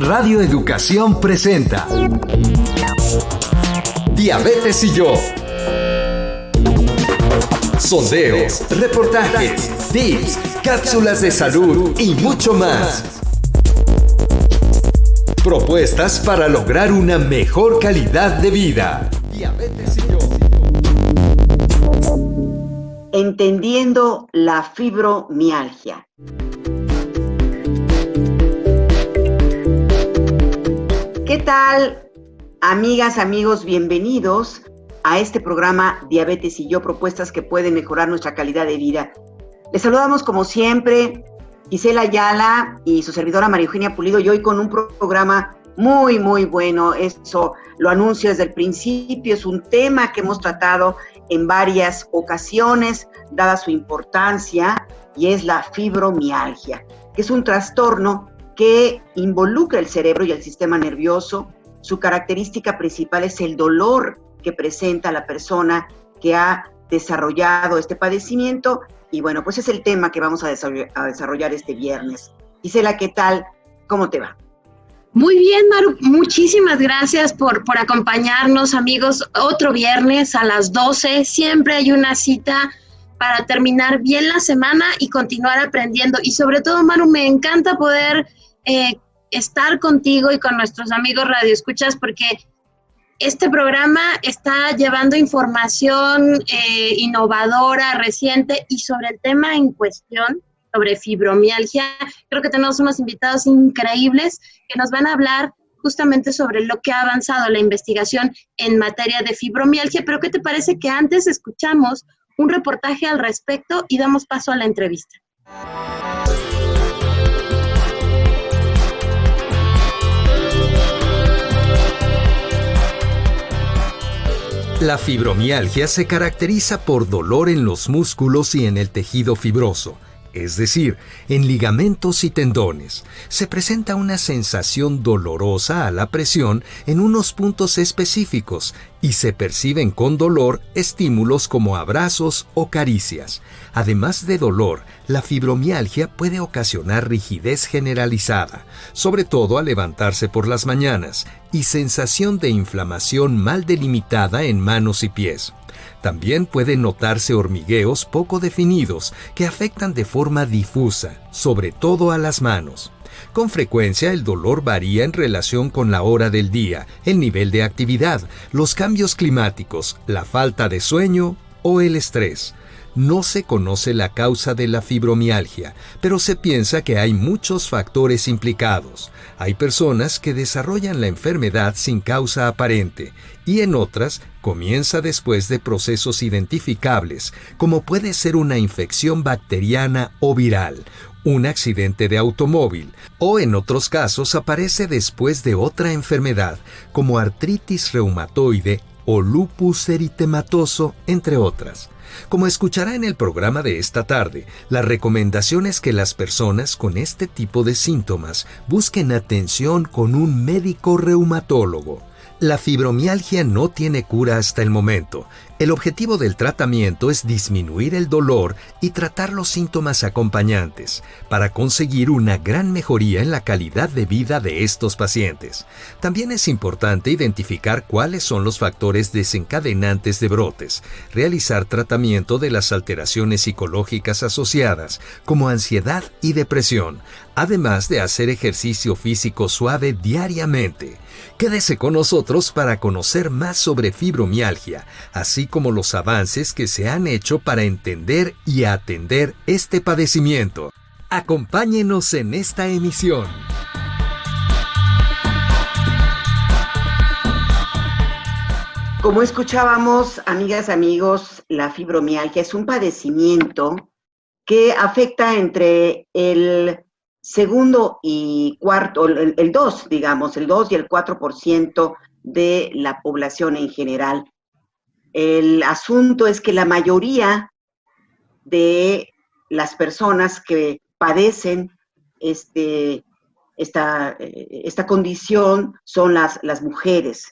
Radio Educación presenta Diabetes y yo. Sondeos, reportajes, tips, cápsulas de salud y mucho más. Propuestas para lograr una mejor calidad de vida. Diabetes y yo. Entendiendo la fibromialgia. ¿Qué tal, amigas, amigos? Bienvenidos a este programa Diabetes y yo, propuestas que pueden mejorar nuestra calidad de vida. Les saludamos como siempre, Gisela Ayala y su servidora María Eugenia Pulido, y hoy con un programa muy bueno. Eso lo anuncio desde el principio, es un tema que hemos tratado en varias ocasiones, dada su importancia, y es la fibromialgia, que es un trastorno que involucra el cerebro y el sistema nervioso. Su característica principal es el dolor que presenta la persona que ha desarrollado este padecimiento, y bueno, pues es el tema que vamos a desarrollar este viernes. Gisela, ¿qué tal? ¿Cómo te va? Muy bien, Maru, muchísimas gracias por acompañarnos, amigos. Otro viernes a las 12, siempre hay una cita para terminar bien la semana y continuar aprendiendo. Y sobre todo, Maru, me encanta poder estar contigo y con nuestros amigos radioescuchas, porque este programa está llevando información innovadora, reciente, y sobre el tema en cuestión, sobre fibromialgia. Creo que tenemos unos invitados increíbles que nos van a hablar justamente sobre lo que ha avanzado la investigación en materia de fibromialgia. Pero ¿qué te parece que antes escuchamos un reportaje al respecto y damos paso a la entrevista? La fibromialgia se caracteriza por dolor en los músculos y en el tejido fibroso, es decir, en ligamentos y tendones. Se presenta una sensación dolorosa a la presión en unos puntos específicos y se perciben con dolor estímulos como abrazos o caricias. Además de dolor, la fibromialgia puede ocasionar rigidez generalizada, sobre todo al levantarse por las mañanas, y sensación de inflamación mal delimitada en manos y pies. También pueden notarse hormigueos poco definidos que afectan de forma difusa, sobre todo a las manos. Con frecuencia el dolor varía en relación con la hora del día, el nivel de actividad, los cambios climáticos, la falta de sueño o el estrés. No se conoce la causa de la fibromialgia, pero se piensa que hay muchos factores implicados. Hay personas que desarrollan la enfermedad sin causa aparente, y en otras comienza después de procesos identificables, como puede ser una infección bacteriana o viral, un accidente de automóvil, o en otros casos aparece después de otra enfermedad, como artritis reumatoide o lupus eritematoso, entre otras. Como escuchará en el programa de esta tarde, la recomendación es que las personas con este tipo de síntomas busquen atención con un médico reumatólogo. La fibromialgia no tiene cura hasta el momento. El objetivo del tratamiento es disminuir el dolor y tratar los síntomas acompañantes para conseguir una gran mejoría en la calidad de vida de estos pacientes. También es importante identificar cuáles son los factores desencadenantes de brotes, realizar tratamiento de las alteraciones psicológicas asociadas, como ansiedad y depresión, además de hacer ejercicio físico suave diariamente. Quédese con nosotros para conocer más sobre fibromialgia, así como los avances que se han hecho para entender y atender este padecimiento. Acompáñenos en esta emisión. Como escuchábamos, amigas, amigos, la fibromialgia es un padecimiento que afecta entre el segundo y cuarto, el 2 y el 4% de la población en general. El asunto es que la mayoría de las personas que padecen esta condición son las mujeres.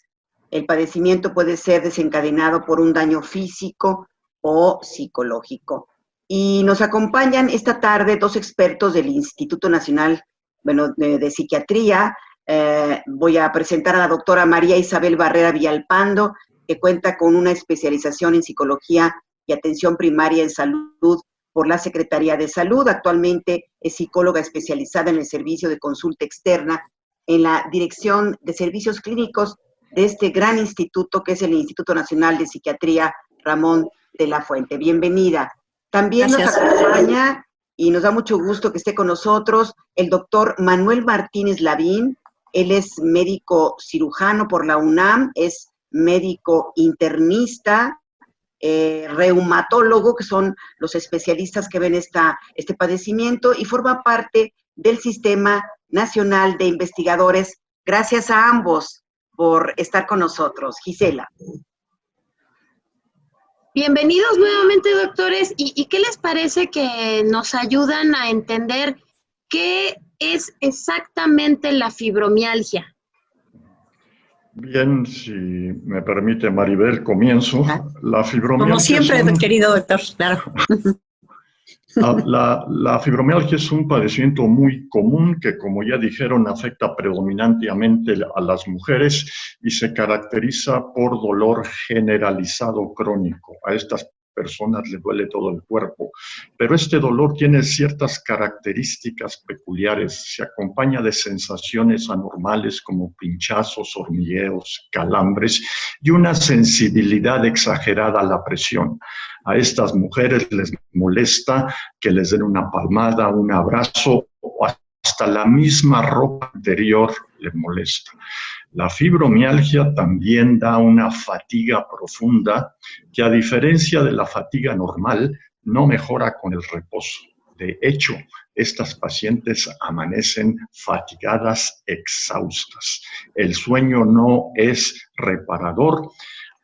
El padecimiento puede ser desencadenado por un daño físico o psicológico. Y nos acompañan esta tarde dos expertos del Instituto Nacional de Psiquiatría, Voy a presentar a la doctora María Isabel Barrera Villalpando, que cuenta con una especialización en psicología y atención primaria en salud por la Secretaría de Salud. Actualmente es psicóloga especializada en el servicio de consulta externa en la Dirección de Servicios Clínicos de este gran instituto que es el Instituto Nacional de Psiquiatría Ramón de la Fuente. Bienvenida. También Gracias. Nos acompaña y nos da mucho gusto que esté con nosotros el doctor Manuel Martínez Lavín. Él es médico cirujano por la UNAM, es médico internista, reumatólogo, que son los especialistas que ven este padecimiento, y forma parte del Sistema Nacional de Investigadores. Gracias a ambos por estar con nosotros. Gisela. Bienvenidos nuevamente, doctores. ¿Y qué les parece que nos ayudan a entender qué es exactamente la fibromialgia? Bien, si me permite, Maribel, comienzo. La fibromialgia. Como siempre, querido doctor, claro. La fibromialgia es un padecimiento muy común que, como ya dijeron, afecta predominantemente a las mujeres y se caracteriza por dolor generalizado crónico. A estas personas les duele todo el cuerpo, pero este dolor tiene ciertas características peculiares. Se acompaña de sensaciones anormales como pinchazos, hormigueos, calambres y una sensibilidad exagerada a la presión. A estas mujeres les molesta que les den una palmada, un abrazo o hasta la misma ropa interior les molesta. La fibromialgia también da una fatiga profunda que, a diferencia de la fatiga normal, no mejora con el reposo. De hecho, estas pacientes amanecen fatigadas, exhaustas. El sueño no es reparador.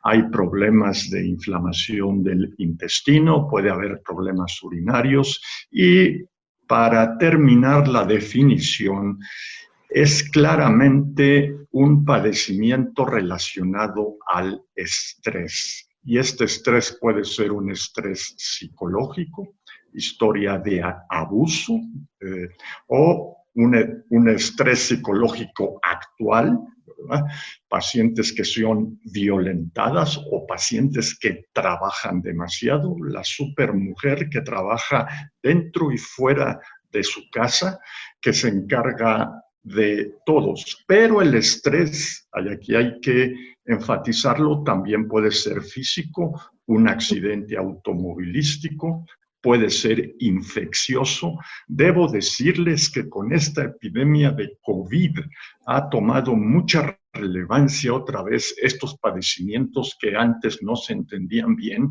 Hay problemas de inflamación del intestino, puede haber problemas urinarios y, para terminar la definición, es claramente un padecimiento relacionado al estrés. Y este estrés puede ser un estrés psicológico, historia de abuso, o un estrés psicológico actual, ¿verdad? Pacientes que son violentadas o pacientes que trabajan demasiado. La supermujer que trabaja dentro y fuera de su casa, que se encarga de todos, pero el estrés, aquí hay que enfatizarlo, también puede ser físico, un accidente automovilístico, puede ser infeccioso. Debo decirles que con esta epidemia de COVID ha tomado mucha relevancia otra vez estos padecimientos que antes no se entendían bien,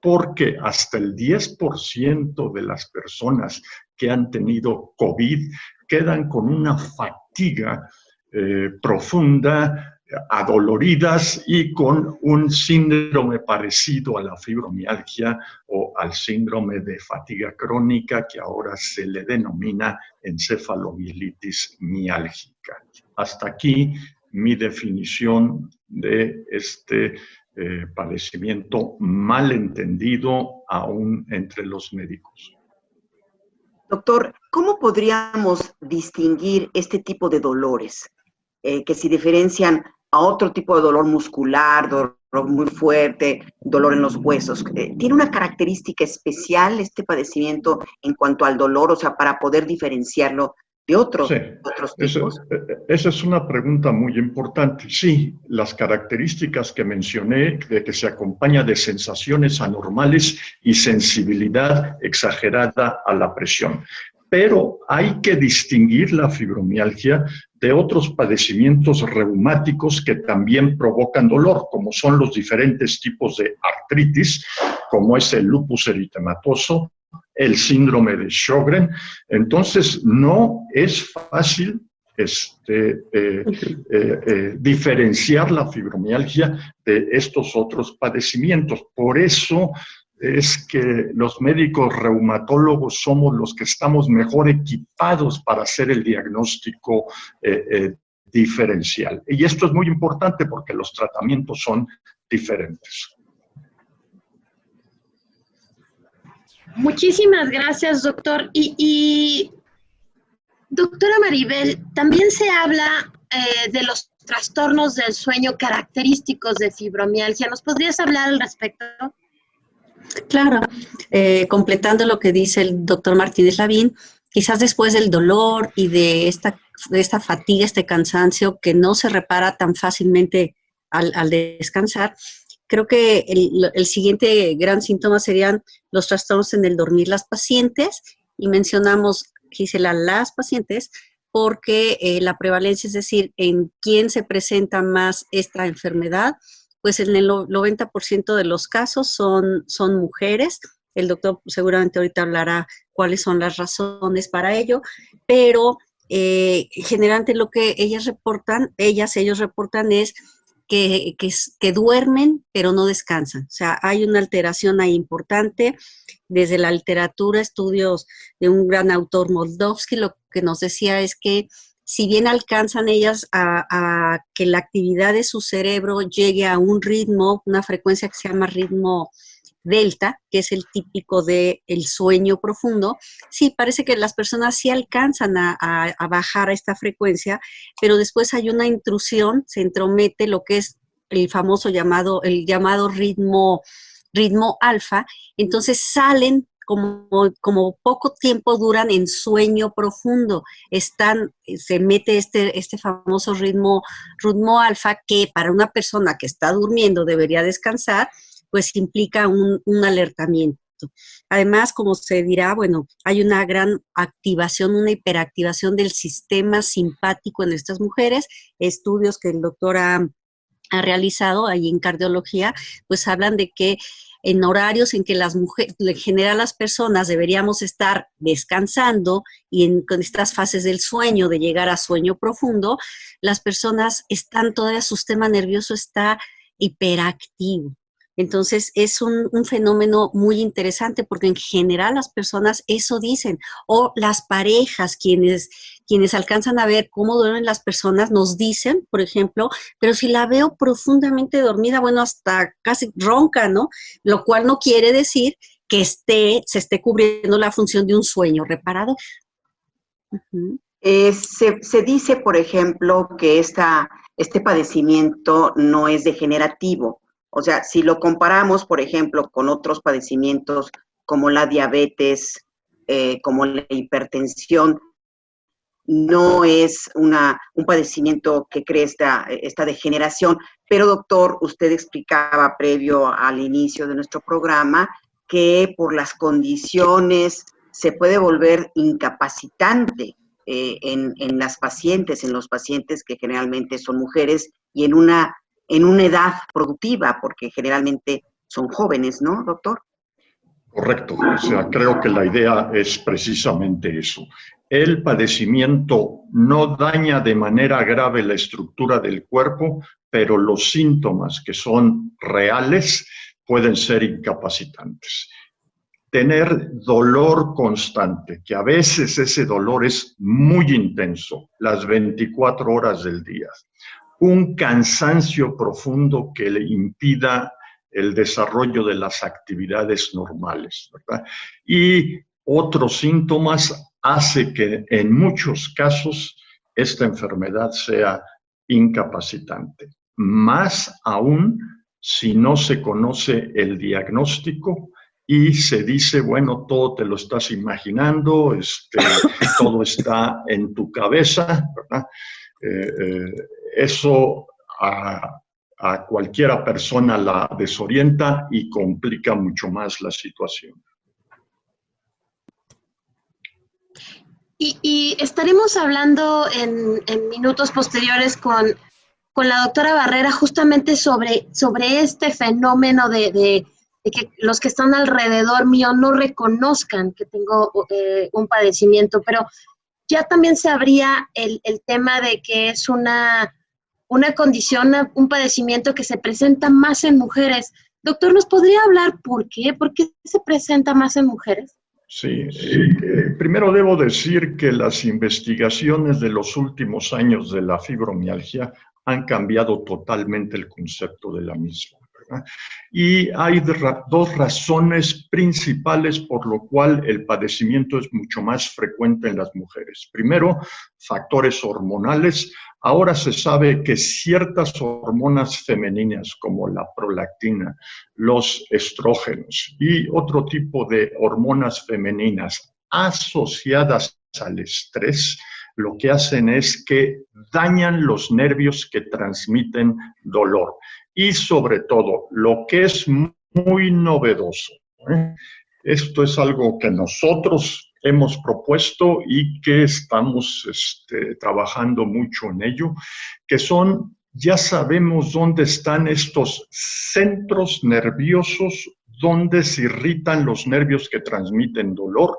porque hasta el 10% de las personas que han tenido COVID quedan con una fatiga profunda, adoloridas y con un síndrome parecido a la fibromialgia o al síndrome de fatiga crónica, que ahora se le denomina encefalomielitis miálgica. Hasta aquí mi definición de este padecimiento mal entendido aún entre los médicos. Doctor, ¿cómo podríamos distinguir este tipo de dolores que se diferencian a otro tipo de dolor muscular, dolor muy fuerte, dolor en los huesos? ¿Tiene una característica especial este padecimiento en cuanto al dolor, o sea, para poder diferenciarlo de otros tipos? Esa es una pregunta muy importante. Sí, las características que mencioné, de que se acompaña de sensaciones anormales y sensibilidad exagerada a la presión. Pero hay que distinguir la fibromialgia de otros padecimientos reumáticos que también provocan dolor, como son los diferentes tipos de artritis, como es el lupus eritematoso, el síndrome de Sjögren. Entonces, no es fácil diferenciar la fibromialgia de estos otros padecimientos. Por eso es que los médicos reumatólogos somos los que estamos mejor equipados para hacer el diagnóstico diferencial. Y esto es muy importante porque los tratamientos son diferentes. Muchísimas gracias, doctor. Y doctora Maribel, también se habla de los trastornos del sueño característicos de fibromialgia. ¿Nos podrías hablar al respecto? Claro, completando lo que dice el doctor Martínez Lavín, quizás después del dolor y de esta fatiga, este cansancio que no se repara tan fácilmente al descansar, creo que el siguiente gran síntoma serían los trastornos en el dormir las pacientes, y mencionamos, Gisela, las pacientes, porque la prevalencia, es decir, en quién se presenta más esta enfermedad, pues en el 90% de los casos son mujeres. El doctor seguramente ahorita hablará cuáles son las razones para ello, pero generalmente lo que ellos reportan es que duermen, pero no descansan. O sea, hay una alteración ahí importante. Desde la literatura, estudios de un gran autor, Moldovsky, lo que nos decía es que si bien alcanzan ellas a que la actividad de su cerebro llegue a un ritmo, una frecuencia que se llama ritmo delta, que es el típico del sueño profundo, sí, parece que las personas sí alcanzan a bajar a esta frecuencia, pero después hay una intrusión, se entromete lo que es el famoso llamado ritmo alfa, entonces salen como poco tiempo duran en sueño profundo, se mete este famoso ritmo alfa, que para una persona que está durmiendo debería descansar, pues implica un alertamiento. Además, como se dirá, bueno, hay una gran activación, una hiperactivación del sistema simpático en estas mujeres. Estudios que el doctor ha realizado ahí en cardiología, pues hablan de que en horarios en que las mujeres, en general las personas deberíamos estar descansando y con estas fases del sueño, de llegar a sueño profundo, las personas todavía su sistema nervioso está hiperactivo. Entonces es un fenómeno muy interesante porque en general las personas eso dicen, o las parejas, quienes alcanzan a ver cómo duermen las personas, nos dicen, por ejemplo, pero si la veo profundamente dormida, bueno, hasta casi ronca, ¿no? Lo cual no quiere decir que se esté cubriendo la función de un sueño reparador. Uh-huh. Se dice, por ejemplo, que este padecimiento no es degenerativo. O sea, si lo comparamos, por ejemplo, con otros padecimientos como la diabetes, como la hipertensión, no es un padecimiento que cree esta degeneración. Pero, doctor, usted explicaba previo al inicio de nuestro programa que por las condiciones se puede volver incapacitante en los pacientes que generalmente son mujeres y en una edad productiva, porque generalmente son jóvenes, ¿no, doctor? Correcto, o sea, creo que la idea es precisamente eso. El padecimiento no daña de manera grave la estructura del cuerpo, pero los síntomas que son reales pueden ser incapacitantes. Tener dolor constante, que a veces ese dolor es muy intenso, las 24 horas del día. Un cansancio profundo que le impida el desarrollo de las actividades normales, ¿verdad? Y otros síntomas hace que en muchos casos esta enfermedad sea incapacitante. Más aún si no se conoce el diagnóstico y se dice, bueno, todo te lo estás imaginando, todo está en tu cabeza, ¿verdad? Eso a cualquiera persona la desorienta y complica mucho más la situación. Y estaremos hablando en minutos posteriores con la doctora Barrera justamente sobre este fenómeno de que los que están alrededor mío no reconozcan que tengo un padecimiento, pero ya también se abría el tema de que es una condición, un padecimiento que se presenta más en mujeres. Doctor, ¿nos podría hablar por qué? ¿Por qué se presenta más en mujeres? Sí, primero debo decir que las investigaciones de los últimos años de la fibromialgia han cambiado totalmente el concepto de la misma, ¿verdad? Y hay dos razones principales por lo cual el padecimiento es mucho más frecuente en las mujeres. Primero, factores hormonales. Ahora se sabe que ciertas hormonas femeninas como la prolactina, los estrógenos y otro tipo de hormonas femeninas asociadas al estrés, lo que hacen es que dañan los nervios que transmiten dolor. Y sobre todo, lo que es muy novedoso, esto es algo que nosotros hemos propuesto y que estamos trabajando mucho en ello, que son, ya sabemos dónde están estos centros nerviosos donde se irritan los nervios que transmiten dolor,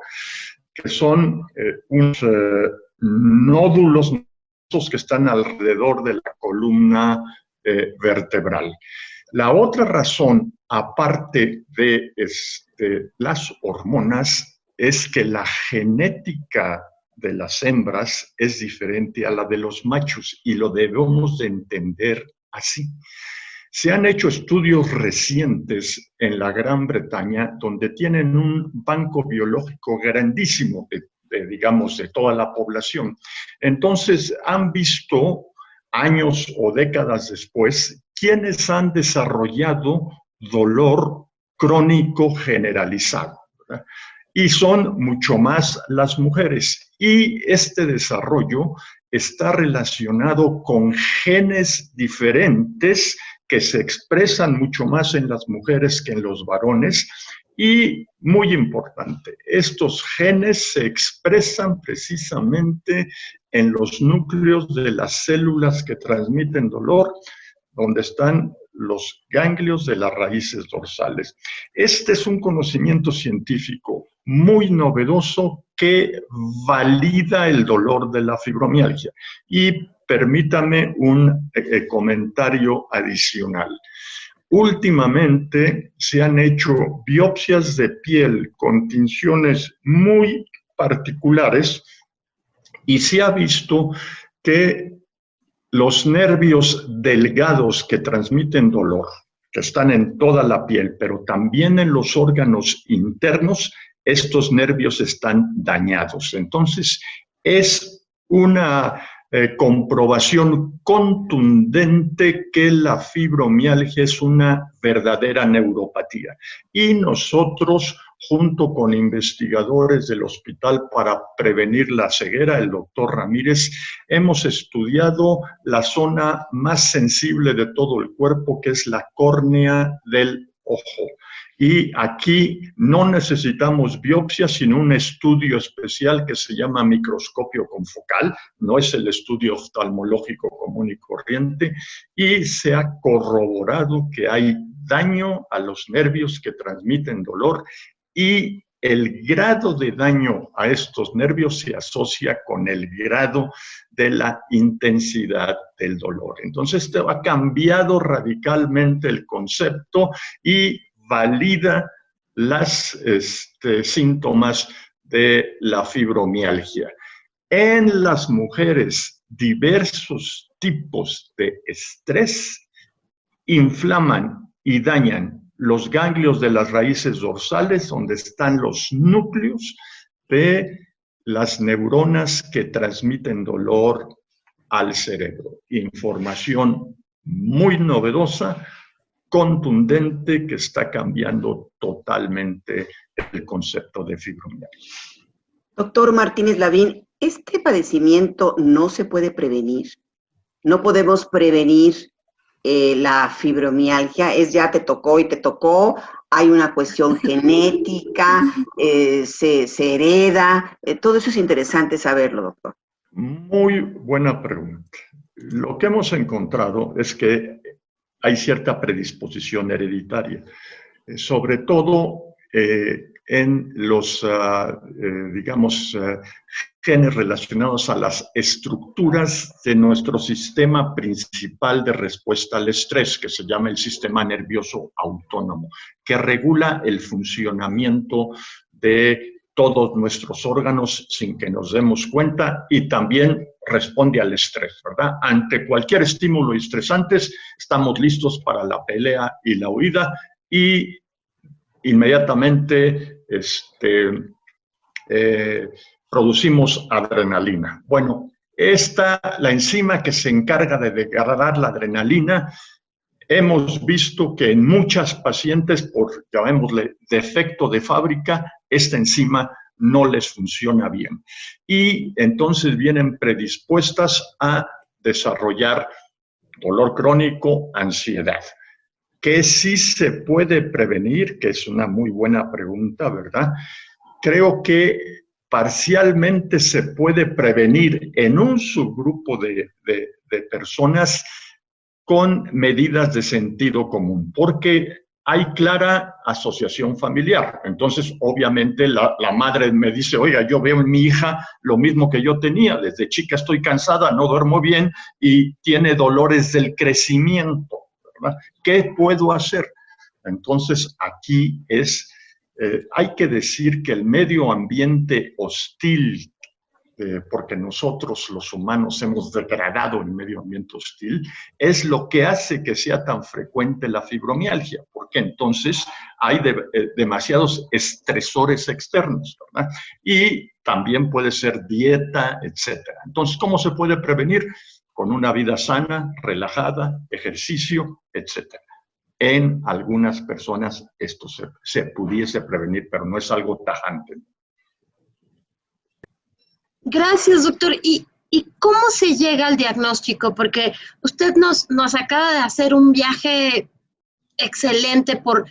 que son unos nódulos que están alrededor de la columna vertebral. La otra razón, aparte de las hormonas, es que la genética de las hembras es diferente a la de los machos y lo debemos de entender así. Se han hecho estudios recientes en la Gran Bretaña donde tienen un banco biológico grandísimo de toda la población. Entonces han visto años o décadas después quienes han desarrollado dolor crónico generalizado, ¿verdad? Y son mucho más las mujeres. Y este desarrollo está relacionado con genes diferentes que se expresan mucho más en las mujeres que en los varones. Y muy importante, estos genes se expresan precisamente en los núcleos de las células que transmiten dolor, donde están los ganglios de las raíces dorsales. Este es un conocimiento científico muy novedoso que valida el dolor de la fibromialgia. Y permítame un comentario adicional. Últimamente se han hecho biopsias de piel con tinciones muy particulares y se ha visto que los nervios delgados que transmiten dolor, que están en toda la piel, pero también en los órganos internos, estos nervios están dañados. Entonces, es una comprobación contundente que la fibromialgia es una verdadera neuropatía. Y nosotros, junto con investigadores del Hospital para Prevenir la Ceguera, el doctor Ramírez, hemos estudiado la zona más sensible de todo el cuerpo, que es la córnea del ojo. Y aquí no necesitamos biopsia, sino un estudio especial que se llama microscopio confocal, no es el estudio oftalmológico común y corriente, y se ha corroborado que hay daño a los nervios que transmiten dolor y el grado de daño a estos nervios se asocia con el grado de la intensidad del dolor. Entonces, esto ha cambiado radicalmente el concepto y valida los síntomas de la fibromialgia. En las mujeres, diversos tipos de estrés inflaman y dañan los ganglios de las raíces dorsales, donde están los núcleos de las neuronas que transmiten dolor al cerebro. Información muy novedosa, contundente, que está cambiando totalmente el concepto de fibromialgia. Doctor Martínez Lavín, ¿este padecimiento no se puede prevenir? ¿No podemos prevenir la fibromialgia? ¿Es ya te tocó y te tocó? ¿Hay una cuestión genética? ¿Se hereda? Todo eso es interesante saberlo, doctor. Muy buena pregunta. Lo que hemos encontrado es que hay cierta predisposición hereditaria, sobre todo en los, genes relacionados a las estructuras de nuestro sistema principal de respuesta al estrés, que se llama el sistema nervioso autónomo, que regula el funcionamiento de todos nuestros órganos sin que nos demos cuenta y también responde al estrés, ¿verdad? Ante cualquier estímulo estresante, estamos listos para la pelea y la huida y inmediatamente producimos adrenalina. Bueno, la enzima que se encarga de degradar la adrenalina, hemos visto que en muchas pacientes, por, llamémosle, defecto de fábrica, esta enzima no les funciona bien. Y entonces vienen predispuestas a desarrollar dolor crónico, ansiedad. ¿Qué sí se puede prevenir? Que es una muy buena pregunta, ¿verdad? Creo que parcialmente se puede prevenir en un subgrupo de personas con medidas de sentido común, porque hay clara asociación familiar. Entonces, obviamente, la madre me dice, oiga, yo veo en mi hija lo mismo que yo tenía. Desde chica estoy cansada, no duermo bien y tiene dolores del crecimiento, ¿verdad? ¿Qué puedo hacer? Entonces, aquí hay que decir que el medio ambiente hostil, porque nosotros los humanos hemos degradado el medio ambiente hostil, es lo que hace que sea tan frecuente la fibromialgia, porque entonces hay demasiados estresores externos, ¿verdad? Y también puede ser dieta, etcétera. Entonces, ¿cómo se puede prevenir? Con una vida sana, relajada, ejercicio, etcétera. En algunas personas esto se pudiese prevenir, pero no es algo tajante. Gracias, doctor. ¿Y cómo se llega al diagnóstico? Porque usted nos acaba de hacer un viaje excelente por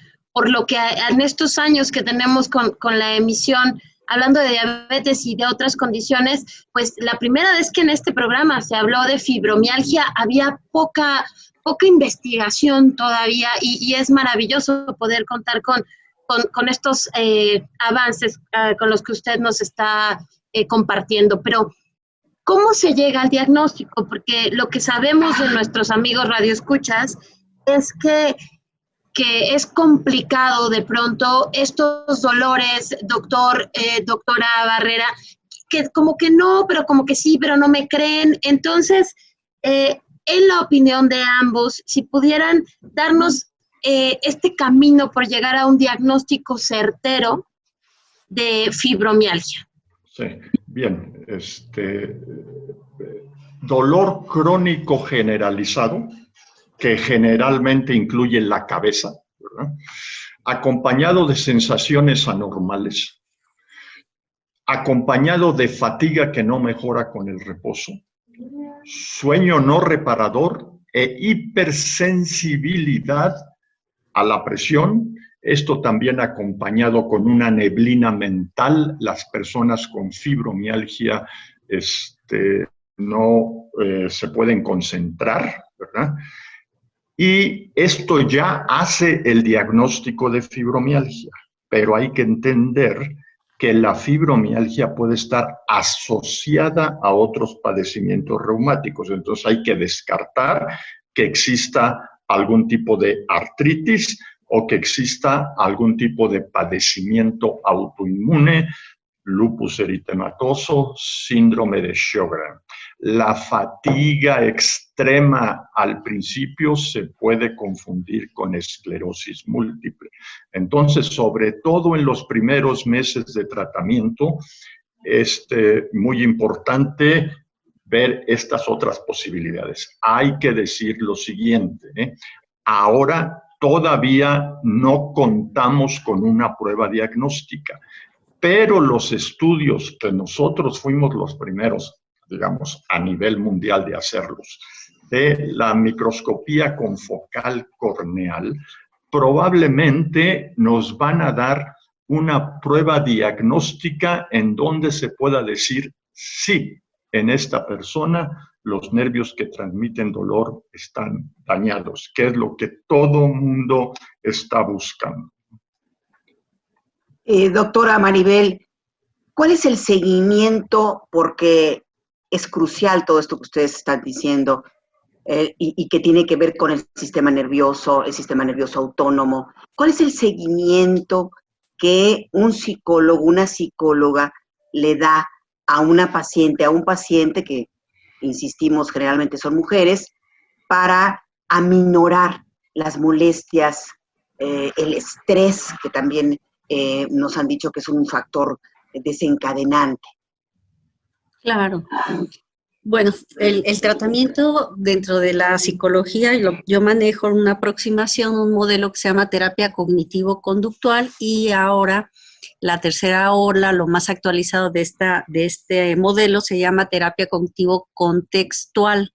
lo que en estos años que tenemos con la emisión, hablando de diabetes y de otras condiciones, pues la primera vez que en este programa se habló de fibromialgia había poca investigación todavía y es maravilloso poder contar con estos avances con los que usted nos está compartiendo. Pero, ¿cómo se llega al diagnóstico? Porque lo que sabemos de nuestros amigos radioescuchas es que es complicado de pronto estos dolores, doctora Barrera, que como que no, pero como que sí, pero no me creen. Entonces, en la opinión de ambos, si pudieran darnos este camino por llegar a un diagnóstico certero de fibromialgia. Sí, bien. Dolor crónico generalizado, que generalmente incluye la cabeza, ¿verdad? Acompañado de sensaciones anormales, acompañado de fatiga que no mejora con el reposo, sueño no reparador e hipersensibilidad a la presión. Esto también acompañado con una neblina mental. Las personas con fibromialgia no se pueden concentrar, ¿verdad? Y esto ya hace el diagnóstico de fibromialgia, pero hay que entender que la fibromialgia puede estar asociada a otros padecimientos reumáticos. Entonces hay que descartar que exista algún tipo de artritis o que exista algún tipo de padecimiento autoinmune, lupus eritematoso, síndrome de Sjögren. La fatiga extrema al principio se puede confundir con esclerosis múltiple. Entonces, sobre todo en los primeros meses de tratamiento, es muy importante ver estas otras posibilidades. Hay que decir lo siguiente, ahora todavía no contamos con una prueba diagnóstica, pero los estudios que nosotros fuimos los primeros, digamos, a nivel mundial de hacerlos, de la microscopía confocal corneal, probablemente nos van a dar una prueba diagnóstica en donde se pueda decir sí, en esta persona los nervios que transmiten dolor están dañados, que es lo que todo mundo está buscando. Doctora Maribel, ¿cuál es el seguimiento? Porque es crucial todo esto que ustedes están diciendo y que tiene que ver con el sistema nervioso autónomo. ¿Cuál es el seguimiento que un psicólogo, una psicóloga le da a una paciente, a un paciente que insistimos, generalmente son mujeres, para aminorar las molestias, el estrés, que también nos han dicho que es un factor desencadenante. Claro. Bueno, el tratamiento dentro de la psicología, yo manejo una aproximación, un modelo que se llama terapia cognitivo-conductual, y ahora la tercera ola, lo más actualizado de este modelo, se llama terapia cognitivo-contextual.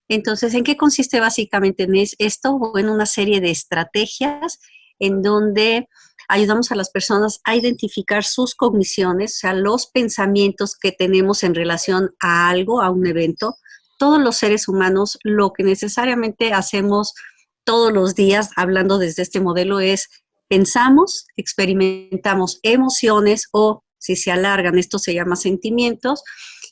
Entonces, ¿en qué consiste básicamente en esto? Bueno, una serie de estrategias en donde ayudamos a las personas a identificar sus cogniciones, o sea, los pensamientos que tenemos en relación a algo, a un evento. Todos los seres humanos, lo que necesariamente hacemos todos los días, hablando desde este modelo, es pensamos, experimentamos emociones, o si se alargan, esto se llama sentimientos,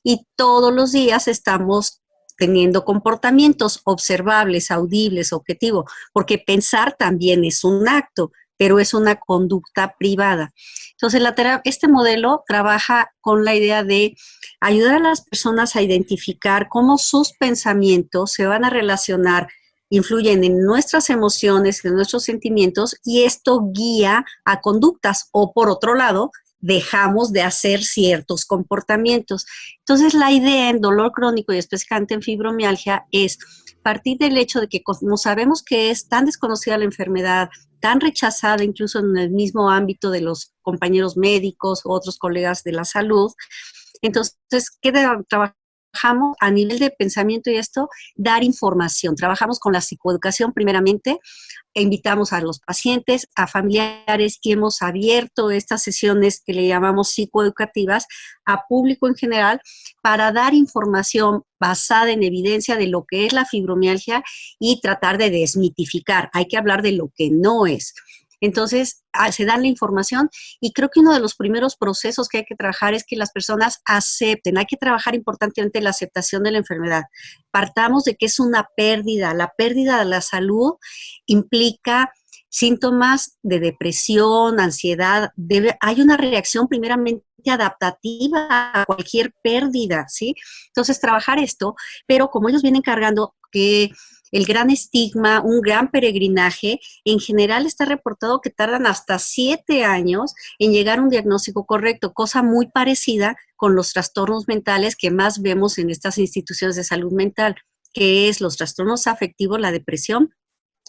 y todos los días estamos teniendo comportamientos observables, audibles, objetivos, porque pensar también es un acto, pero es una conducta privada. Entonces, este modelo trabaja con la idea de ayudar a las personas a identificar cómo sus pensamientos se van a relacionar, influyen en nuestras emociones, en nuestros sentimientos, y esto guía a conductas, o por otro lado, dejamos de hacer ciertos comportamientos. Entonces, la idea en dolor crónico y específicamente en fibromialgia es partir del hecho de que como sabemos que es tan desconocida la enfermedad, tan rechazada incluso en el mismo ámbito de los compañeros médicos u otros colegas de la salud, entonces, ¿qué trabajamos a nivel de pensamiento y esto? Dar información. Trabajamos con la psicoeducación primeramente, e invitamos a los pacientes, a familiares, y hemos abierto estas sesiones que le llamamos psicoeducativas a público en general para dar información basada en evidencia de lo que es la fibromialgia y tratar de desmitificar. Hay que hablar de lo que no es. Entonces, se da la información, y creo que uno de los primeros procesos que hay que trabajar es que las personas acepten. Hay que trabajar importantemente la aceptación de la enfermedad. Partamos de que es una pérdida. La pérdida de la salud implica síntomas de depresión, ansiedad. Hay una reacción primeramente adaptativa a cualquier pérdida, ¿sí? Entonces, trabajar esto, pero como ellos vienen cargando que el gran estigma, un gran peregrinaje, en general está reportado que tardan hasta 7 años en llegar a un diagnóstico correcto, cosa muy parecida con los trastornos mentales que más vemos en estas instituciones de salud mental, que es los trastornos afectivos, la depresión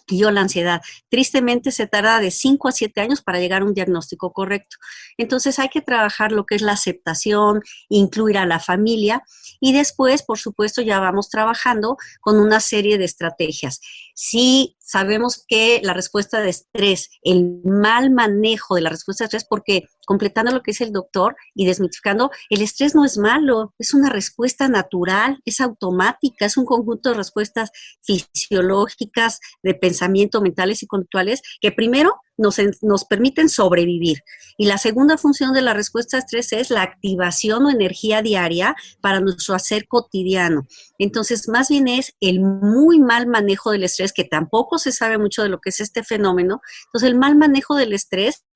y la ansiedad. Tristemente se tarda de 5 a 7 años para llegar a un diagnóstico correcto. Entonces hay que trabajar lo que es la aceptación, incluir a la familia, y después, por supuesto, ya vamos trabajando con una serie de estrategias. Sí, sabemos que la respuesta de estrés, el mal manejo de la respuesta de estrés, porque completando lo que dice el doctor y desmitificando, el estrés no es malo, es una respuesta natural, es automática, es un conjunto de respuestas fisiológicas, de pensamiento, mentales y conductuales, que primero nos permiten sobrevivir. Y la segunda función de la respuesta a estrés es la activación o energía diaria para nuestro hacer cotidiano. Entonces, más bien es el muy mal manejo del estrés, que tampoco se sabe mucho de lo que es este fenómeno. Entonces, el mal manejo del estrés,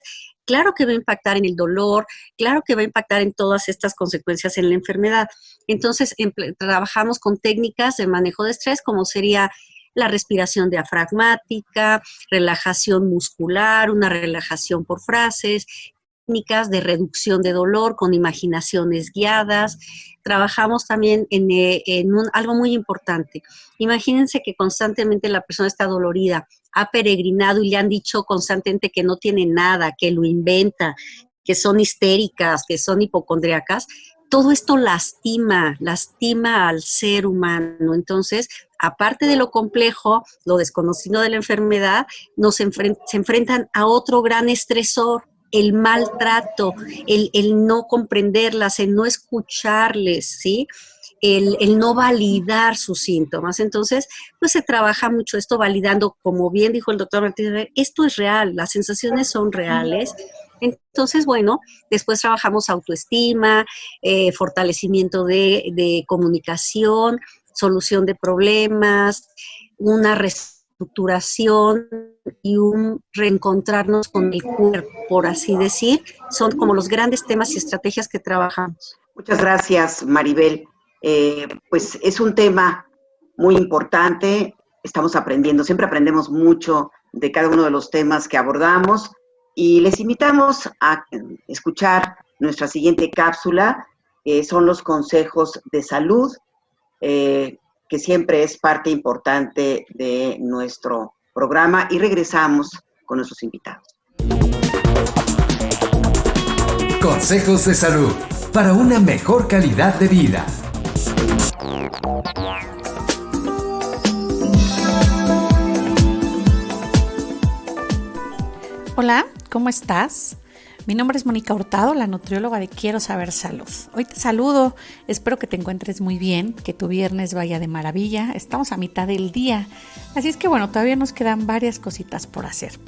claro que va a impactar en el dolor, claro que va a impactar en todas estas consecuencias en la enfermedad. Entonces, trabajamos con técnicas de manejo de estrés, como sería la respiración diafragmática, relajación muscular, una relajación por frases, técnicas de reducción de dolor con imaginaciones guiadas. Trabajamos también en algo muy importante. Imagínense que constantemente la persona está dolorida, ha peregrinado y le han dicho constantemente que no tiene nada, que lo inventa, que son histéricas, que son hipocondríacas. Todo esto lastima al ser humano. Entonces, aparte de lo complejo, lo desconocido de la enfermedad, se enfrentan a otro gran estresor, el maltrato, el no comprenderlas, el no escucharles, ¿sí? El no validar sus síntomas. Entonces, pues se trabaja mucho esto validando, como bien dijo el doctor Martínez, esto es real, las sensaciones son reales. Entonces, bueno, después trabajamos autoestima, fortalecimiento de comunicación, solución de problemas, una reestructuración y un reencontrarnos con el cuerpo, por así decir. Son como los grandes temas y estrategias que trabajamos. Muchas gracias, Maribel. pues es un tema muy importante. Estamos aprendiendo, siempre aprendemos mucho de cada uno de los temas que abordamos y les invitamos a escuchar nuestra siguiente cápsula, que son los consejos de salud, que siempre es parte importante de nuestro programa, y regresamos con nuestros invitados. Consejos de salud para una mejor calidad de vida. Hola, ¿cómo estás? Mi nombre es Mónica Hurtado, la nutrióloga de Quiero Saber Salud. Hoy te saludo, espero que te encuentres muy bien, que tu viernes vaya de maravilla. Estamos a mitad del día, así es que bueno, todavía nos quedan varias cositas por hacer.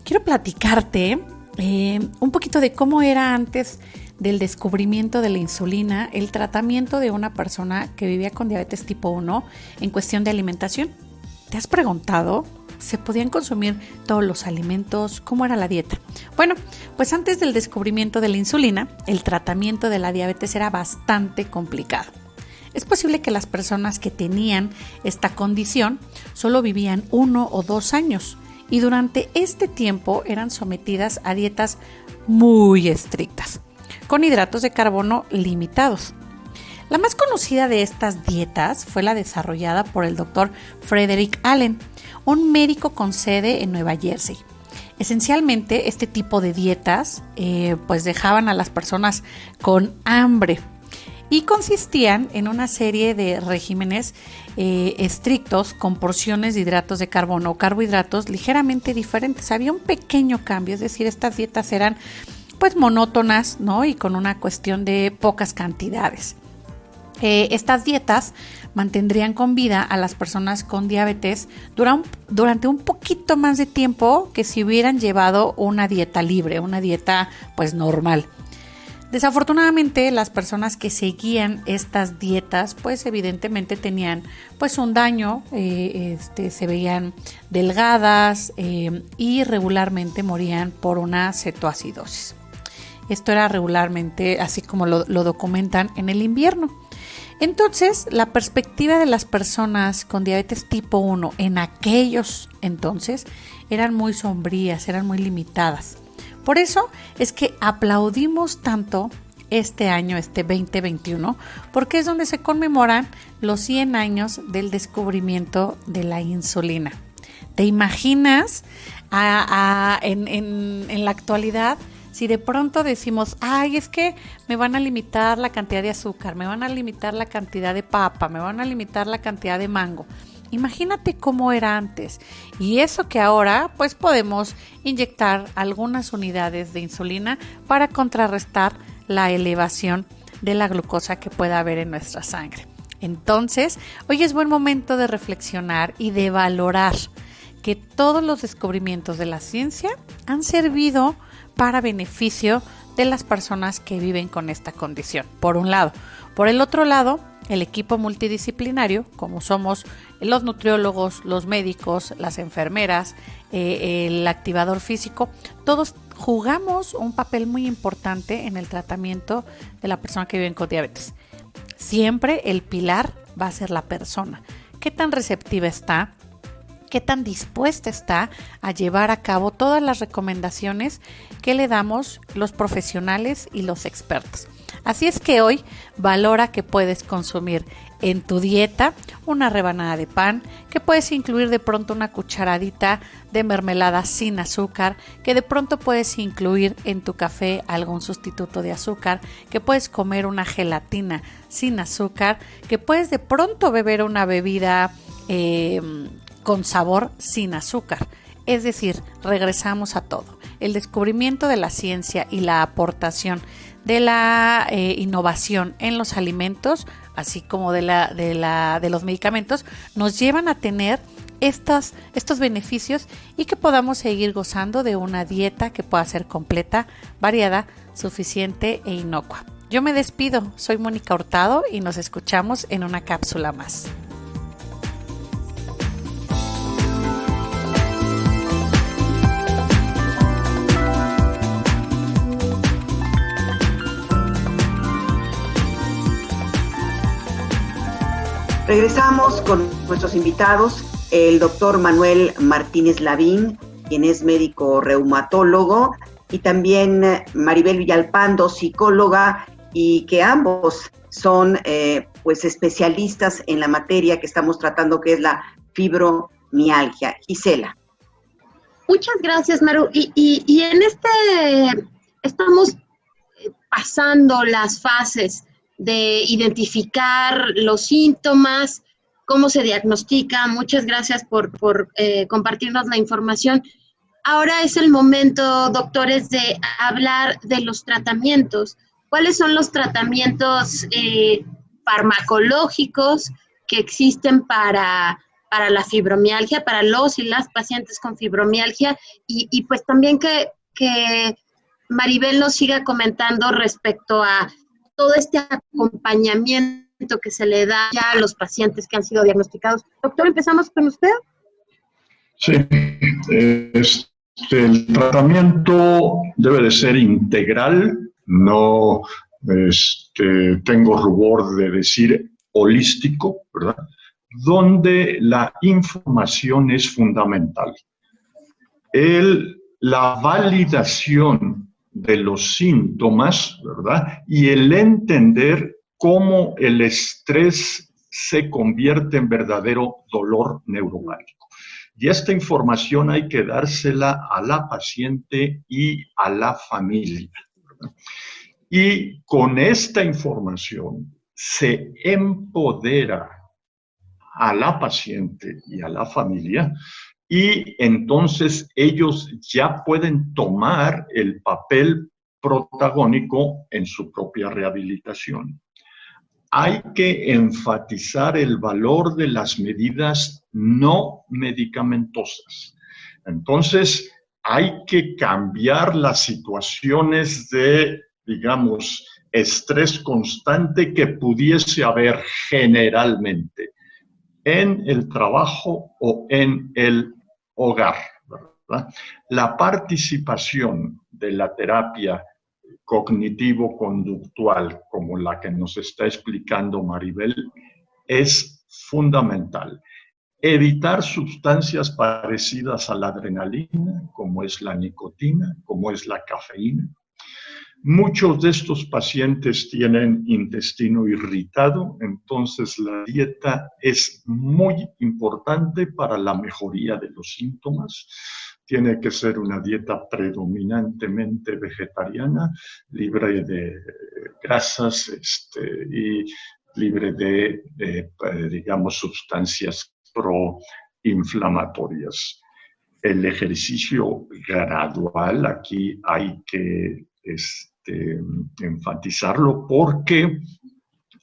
Quiero platicarte un poquito de cómo era antes del descubrimiento de la insulina el tratamiento de una persona que vivía con diabetes tipo 1 en cuestión de alimentación. ¿Te has preguntado? ¿Se podían consumir todos los alimentos? ¿Cómo era la dieta? Bueno, pues antes del descubrimiento de la insulina, el tratamiento de la diabetes era bastante complicado. Es posible que las personas que tenían esta condición solo vivían 1 o 2 años y durante este tiempo eran sometidas a dietas muy estrictas, con hidratos de carbono limitados. La más conocida de estas dietas fue la desarrollada por el Dr. Frederick Allen, un médico con sede en Nueva Jersey. Esencialmente, este tipo de dietas pues dejaban a las personas con hambre y consistían en una serie de regímenes estrictos con porciones de hidratos de carbono o carbohidratos ligeramente diferentes. Había un pequeño cambio, es decir, estas dietas eran pues monótonas, ¿no? Y con una cuestión de pocas cantidades. Estas dietas mantendrían con vida a las personas con diabetes durante un poquito más de tiempo que si hubieran llevado una dieta libre, una dieta pues normal. Desafortunadamente, las personas que seguían estas dietas pues evidentemente tenían pues un daño, se veían delgadas y regularmente morían por una cetoacidosis. Esto era regularmente así como lo documentan en el invierno. Entonces, la perspectiva de las personas con diabetes tipo 1 en aquellos entonces eran muy sombrías, eran muy limitadas. Por eso es que aplaudimos tanto este año, este 2021, porque es donde se conmemoran los 100 años del descubrimiento de la insulina. ¿Te imaginas en la actualidad? Si de pronto decimos, ay, es que me van a limitar la cantidad de azúcar, me van a limitar la cantidad de papa, me van a limitar la cantidad de mango. Imagínate cómo era antes. Y eso que ahora pues podemos inyectar algunas unidades de insulina para contrarrestar la elevación de la glucosa que pueda haber en nuestra sangre. Entonces, hoy es buen momento de reflexionar y de valorar que todos los descubrimientos de la ciencia han servido para beneficio de las personas que viven con esta condición, por un lado. Por el otro lado, el equipo multidisciplinario, como somos los nutriólogos, los médicos, las enfermeras, el activador físico, todos jugamos un papel muy importante en el tratamiento de la persona que vive con diabetes. Siempre el pilar va a ser la persona. ¿Qué tan receptiva está? ¿Qué tan dispuesta está a llevar a cabo todas las recomendaciones que le damos los profesionales y los expertos? Así es que hoy valora que puedes consumir en tu dieta una rebanada de pan, que puedes incluir de pronto una cucharadita de mermelada sin azúcar, que de pronto puedes incluir en tu café algún sustituto de azúcar, que puedes comer una gelatina sin azúcar, que puedes de pronto beber una bebida con sabor sin azúcar. Es decir, regresamos a todo. El descubrimiento de la ciencia y la aportación de la innovación en los alimentos, así como de los medicamentos, nos llevan a tener estos beneficios y que podamos seguir gozando de una dieta que pueda ser completa, variada, suficiente e inocua. Yo me despido, soy Mónica Hurtado y nos escuchamos en una cápsula más. Regresamos con nuestros invitados, el doctor Manuel Martínez Lavín, quien es médico reumatólogo, y también Maribel Villalpando, psicóloga, y que ambos son pues especialistas en la materia que estamos tratando, que es la fibromialgia. Gisela. Muchas gracias, Maru. Y en estamos pasando las fases de identificar los síntomas, cómo se diagnostica. Muchas gracias por compartirnos la información. Ahora es el momento, doctores, de hablar de los tratamientos. ¿Cuáles son los tratamientos farmacológicos que existen para la fibromialgia, para los y las pacientes con fibromialgia? Y pues también que Maribel nos siga comentando respecto a todo este acompañamiento que se le da ya a los pacientes que han sido diagnosticados. Doctor, ¿empezamos con usted? Sí, el tratamiento debe de ser integral, no tengo rubor de decir holístico, ¿verdad? Donde la información es fundamental. La validación de los síntomas, ¿verdad? Y el entender cómo el estrés se convierte en verdadero dolor neuropático. Y esta información hay que dársela a la paciente y a la familia, ¿verdad? Y con esta información se empodera a la paciente y a la familia, y entonces ellos ya pueden tomar el papel protagónico en su propia rehabilitación. Hay que enfatizar el valor de las medidas no medicamentosas. Entonces, hay que cambiar las situaciones de, digamos, estrés constante que pudiese haber generalmente en el trabajo o en el hogar, ¿verdad? La participación de la terapia cognitivo-conductual, como la que nos está explicando Maribel, es fundamental. Evitar sustancias parecidas a la adrenalina, como es la nicotina, como es la cafeína. Muchos de estos pacientes tienen intestino irritado, entonces la dieta es muy importante para la mejoría de los síntomas. Tiene que ser una dieta predominantemente vegetariana, libre de grasas y libre de digamos, sustancias proinflamatorias. El ejercicio gradual, aquí hay que enfatizarlo porque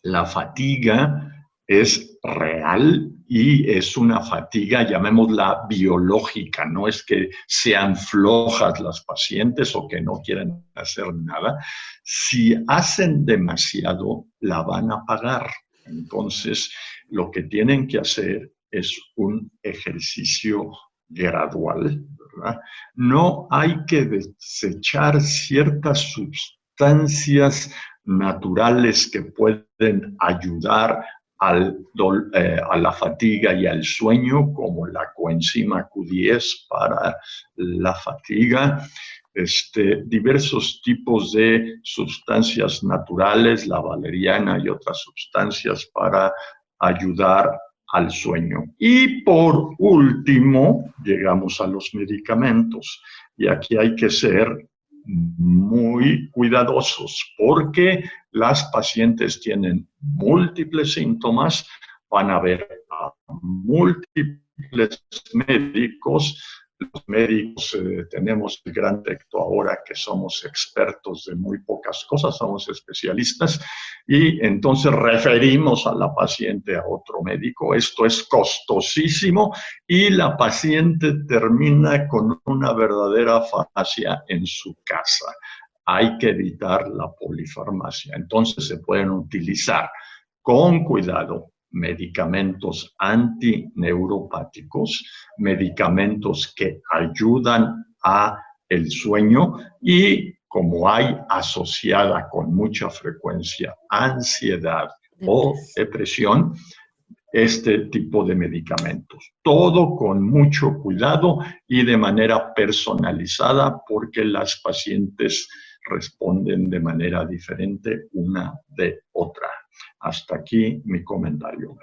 la fatiga es real y es una fatiga, llamémosla biológica, no es que sean flojas las pacientes o que no quieren hacer nada. Si hacen demasiado, la van a pagar. Entonces, lo que tienen que hacer es un ejercicio gradual, ¿verdad? No hay que desechar ciertas sustancias naturales que pueden ayudar a la fatiga y al sueño, como la coenzima Q10 para la fatiga, diversos tipos de sustancias naturales, la valeriana y otras sustancias para ayudar al sueño. Y por último, llegamos a los medicamentos. Y aquí hay que ser muy cuidadosos porque las pacientes tienen múltiples síntomas, van a ver a múltiples médicos. Los médicos tenemos el gran defecto ahora que somos expertos de muy pocas cosas, somos especialistas y entonces referimos a la paciente a otro médico. Esto es costosísimo y la paciente termina con una verdadera farmacia en su casa. Hay que evitar la polifarmacia. Entonces se pueden utilizar con cuidado medicamentos antineuropáticos, medicamentos que ayudan a el sueño y, como hay asociada con mucha frecuencia ansiedad o depresión, este tipo de medicamentos. Todo con mucho cuidado y de manera personalizada, porque las pacientes responden de manera diferente una de otra. Hasta aquí mi comentario.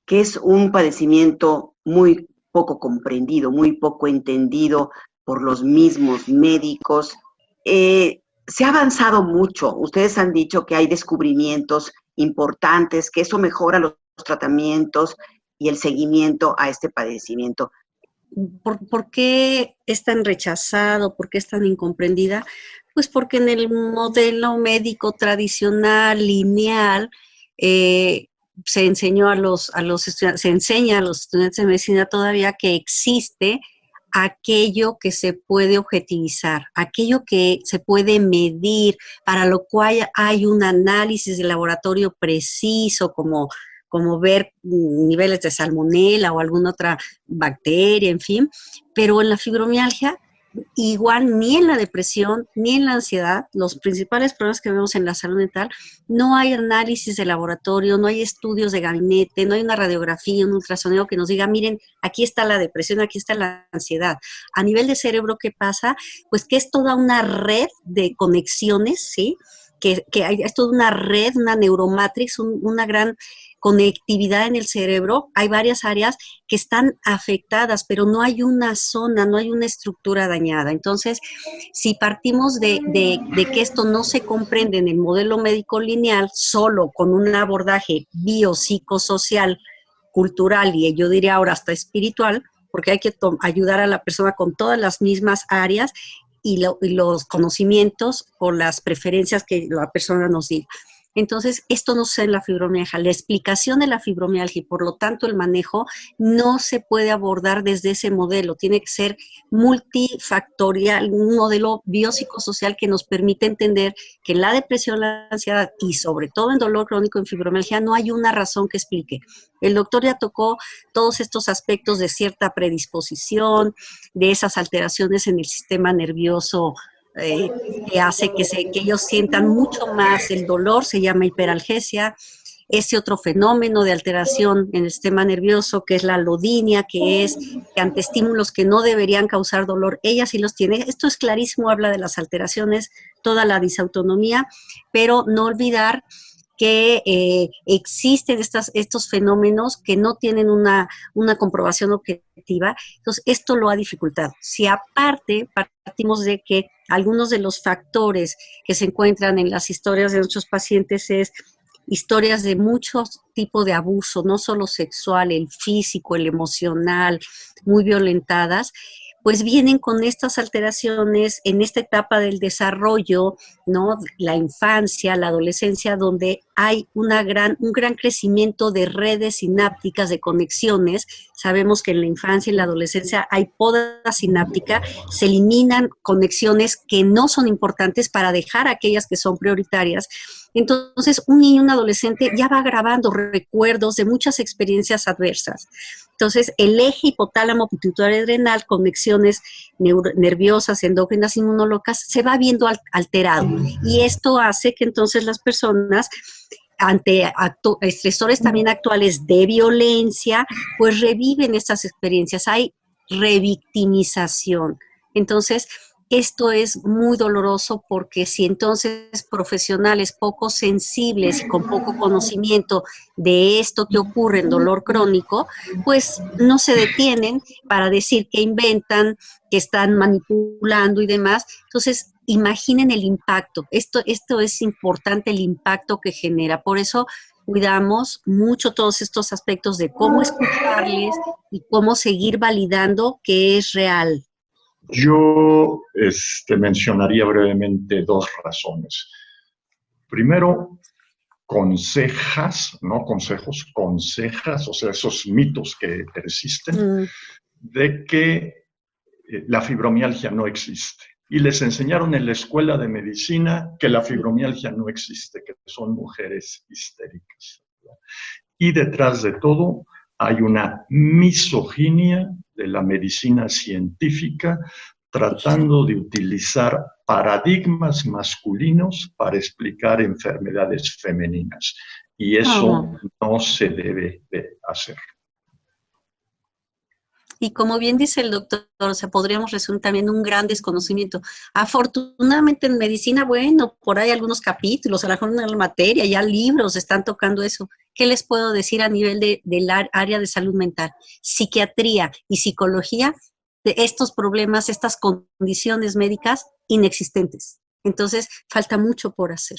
Que es un padecimiento muy poco comprendido, muy poco entendido por los mismos médicos. Se ha avanzado mucho. Ustedes han dicho que hay descubrimientos importantes, que eso mejora los tratamientos y el seguimiento a este padecimiento. ¿Por qué es tan rechazado? ¿Por qué es tan incomprendida? Pues porque en el modelo médico tradicional, lineal, se enseña a los estudiantes de medicina todavía que existe aquello que se puede objetivizar, aquello que se puede medir, para lo cual hay un análisis de laboratorio preciso, como ver niveles de salmonela o alguna otra bacteria, en fin. Pero en la fibromialgia, igual ni en la depresión, ni en la ansiedad, los principales problemas que vemos en la salud mental, no hay análisis de laboratorio, no hay estudios de gabinete, no hay una radiografía, un ultrasonido que nos diga, miren, aquí está la depresión, aquí está la ansiedad. A nivel de cerebro, ¿qué pasa? Pues que es toda una red de conexiones, ¿sí? Que hay, es toda una red, una neuromatrix, una gran conectividad en el cerebro. Hay varias áreas que están afectadas, pero no hay una zona, no hay una estructura dañada. Entonces, si partimos de que esto no se comprende en el modelo médico lineal, solo con un abordaje biopsicosocial, cultural y yo diría ahora hasta espiritual, porque hay que ayudar a la persona con todas las mismas áreas y los conocimientos o las preferencias que la persona nos diga. Entonces, esto no se en la fibromialgia. La explicación de la fibromialgia y, por lo tanto, el manejo no se puede abordar desde ese modelo. Tiene que ser multifactorial, un modelo biopsicosocial que nos permite entender que en la depresión, la ansiedad y, sobre todo, en dolor crónico en fibromialgia, no hay una razón que explique. El doctor ya tocó todos estos aspectos de cierta predisposición, de esas alteraciones en el sistema nervioso, que hace que ellos sientan mucho más el dolor, se llama hiperalgesia. Ese otro fenómeno de alteración en el sistema nervioso, que es la alodinia, que es que ante estímulos que no deberían causar dolor, ella sí los tiene. Esto es clarísimo, habla de las alteraciones, toda la disautonomía, pero no olvidar que existen estos fenómenos que no tienen una comprobación objetiva. Entonces, esto lo ha dificultado. Si aparte partimos de que algunos de los factores que se encuentran en las historias de nuestros pacientes es historias de muchos tipos de abuso, no solo sexual, el físico, el emocional, muy violentadas, pues vienen con estas alteraciones en esta etapa del desarrollo, ¿no? La infancia, la adolescencia, donde hay un gran crecimiento de redes sinápticas, de conexiones. Sabemos que en la infancia y la adolescencia hay poda sináptica, se eliminan conexiones que no son importantes para dejar aquellas que son prioritarias. Entonces, un niño, un adolescente ya va grabando recuerdos de muchas experiencias adversas. Entonces, el eje hipotálamo pituitario adrenal, conexiones nerviosas, endógenas, inmunológicas, se va viendo alterado. Y esto hace que entonces las personas, ante estresores también actuales de violencia, pues reviven estas experiencias. Hay revictimización. Entonces, esto es muy doloroso porque si entonces profesionales poco sensibles y con poco conocimiento de esto que ocurre en dolor crónico, pues no se detienen para decir que inventan, que están manipulando y demás. Entonces, imaginen el impacto. Esto es importante, el impacto que genera. Por eso cuidamos mucho todos estos aspectos de cómo escucharles y cómo seguir validando que es real. Yo mencionaría brevemente dos razones. Primero, consejas, no consejos, consejas, o sea, esos mitos que persisten, de que la fibromialgia no existe. Y les enseñaron en la escuela de medicina que la fibromialgia no existe, que son mujeres histéricas. Y detrás de todo hay una misoginia de la medicina científica tratando de utilizar paradigmas masculinos para explicar enfermedades femeninas. y eso no se debe de hacer. Y como bien dice el doctor, o sea, podríamos resumir también un gran desconocimiento. Afortunadamente en medicina, bueno, por ahí algunos capítulos, a lo mejor en la materia, ya libros están tocando eso. ¿Qué les puedo decir a nivel del área de salud mental? Psiquiatría y psicología, de estos problemas, estas condiciones médicas inexistentes. Entonces, falta mucho por hacer.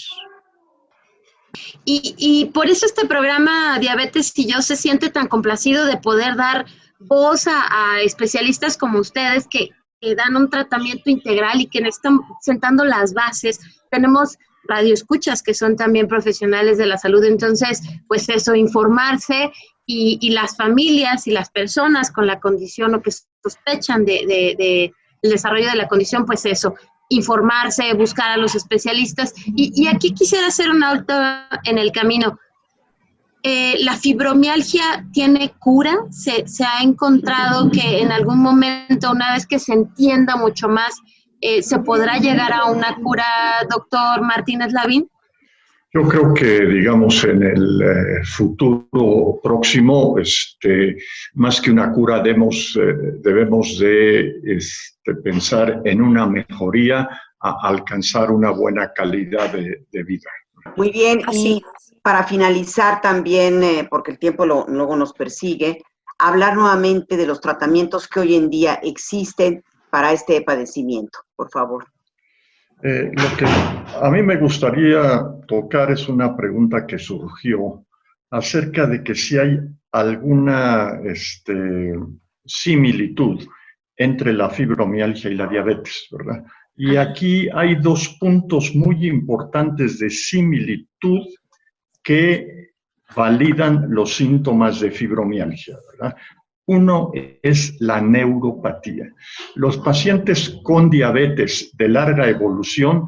Y por eso este programa Diabetes y Yo se siente tan complacido de poder dar voz a especialistas como ustedes que dan un tratamiento integral y que están sentando las bases. Tenemos radioescuchas que son también profesionales de la salud, entonces, pues eso, informarse y las familias y las personas con la condición o que sospechan del desarrollo de la condición, pues eso, informarse, buscar a los especialistas. Y aquí quisiera hacer un alto en el camino. ¿La fibromialgia tiene cura? ¿Se ha encontrado que en algún momento, una vez que se entienda mucho más, se podrá llegar a una cura, doctor Martínez Lavín? Yo creo que, digamos, en el futuro próximo, más que una cura, debemos de pensar en una mejoría a alcanzar una buena calidad de vida. Muy bien, Así. y para finalizar también, porque el tiempo luego nos persigue, hablar nuevamente de los tratamientos que hoy en día existen para este padecimiento, por favor. Lo que a mí me gustaría tocar es una pregunta que surgió acerca de que si hay alguna similitud entre la fibromialgia y la diabetes, ¿verdad? Y aquí hay dos puntos muy importantes de similitud que validan los síntomas de fibromialgia, ¿verdad? Uno es la neuropatía. Los pacientes con diabetes de larga evolución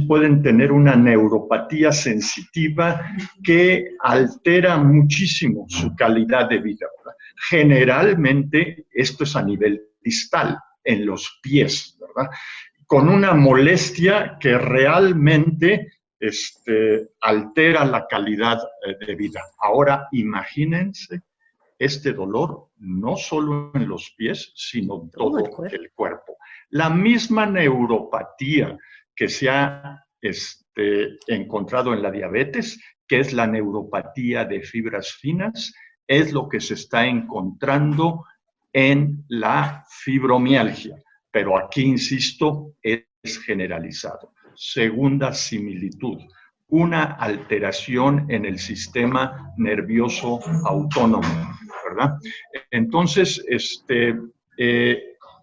pueden tener una neuropatía sensitiva que altera muchísimo su calidad de vida, ¿verdad? Generalmente esto es a nivel distal, en los pies, ¿verdad? Con una molestia que realmente altera la calidad de vida. Ahora, imagínense este dolor no solo en los pies, sino en todo el cuerpo. La misma neuropatía que se ha encontrado en la diabetes, que es la neuropatía de fibras finas, es lo que se está encontrando en la fibromialgia. Pero aquí, insisto, es generalizado. Segunda similitud, una alteración en el sistema nervioso autónomo, ¿verdad? Entonces,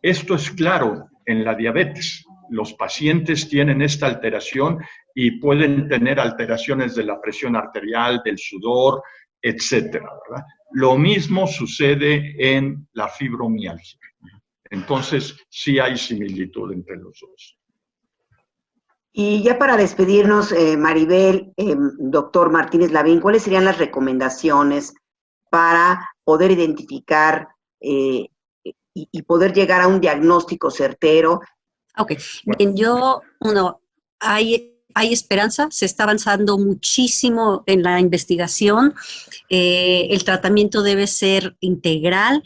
esto es claro en la diabetes. Los pacientes tienen esta alteración y pueden tener alteraciones de la presión arterial, del sudor, etcétera, ¿verdad? Lo mismo sucede en la fibromialgia. Entonces, sí hay similitud entre los dos. Y ya para despedirnos, Maribel, doctor Martínez Lavín, ¿cuáles serían las recomendaciones para poder identificar y poder llegar a un diagnóstico certero? Ok, bien, hay esperanza, se está avanzando muchísimo en la investigación, el tratamiento debe ser integral,